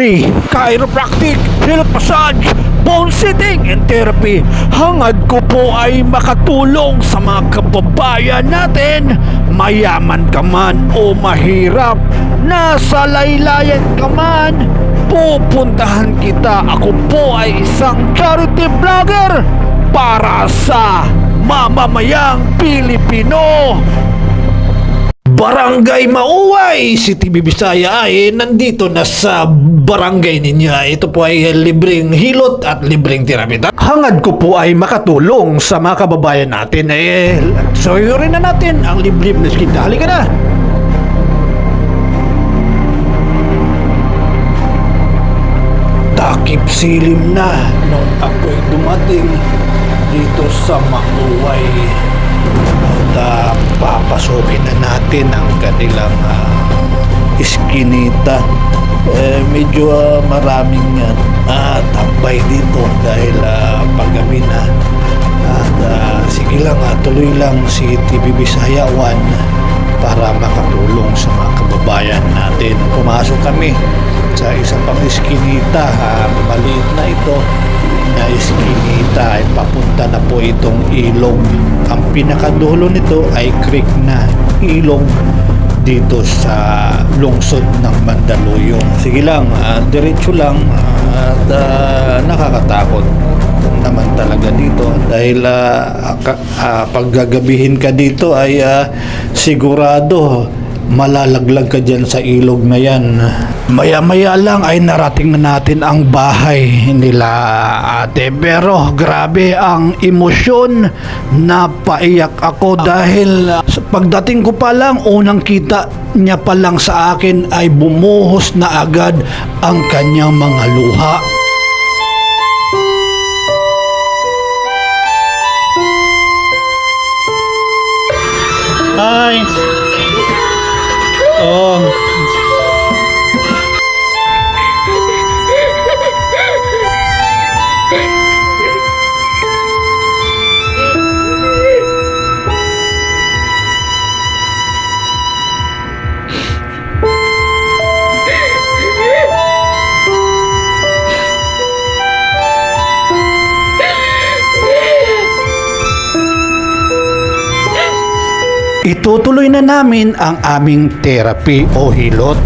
Therapy, Chiropractic, Health Massage, Bone Sitting and Therapy. Hangad ko po ay makatulong sa mga kababayan natin, mayaman ka man o mahirap, nasa laylayan ka man, pupuntahan kita. Ako po ay isang charity vlogger para sa mamamayang Pilipino. Barangay Mauway, City Bisaya ay nandito na sa barangay ninyo. Ito po ay libreng hilot at libreng therapy. Hangad ko po ay makatulong sa mga kababayan natin. Soyorin na natin ang liblib na skita. Halika na! Takip silim na nung ako'y dumating dito sa Mauway. At papasukin na natin ang kanilang iskinita. Medyo maraming tambay dito dahil paggabi na. At sige lang, tuloy lang si TV Bisaya 1 para makatulong sa mga kababayan natin. Pumasok kami sa isang pang iskinita, maliit na ito na iskinita, ay papunta na po itong ilog. Ang pinakadulo nito ay creek na ilog dito sa lungsod ng Mandaluyong. Sige lang, diretso lang at nakakatakot naman talaga dito dahil pag gagabihin ka dito ay sigurado malalaglag ka dyan sa ilog na yan. Maya-maya lang ay narating na natin ang bahay nila ate. Pero grabe ang emosyon, napaiyak ako dahil pagdating ko pa lang, unang kita niya pa lang sa akin ay bumuhos na agad ang kanyang mga luha. Hi! Oh. Itutuloy na namin ang aming therapy o hilot.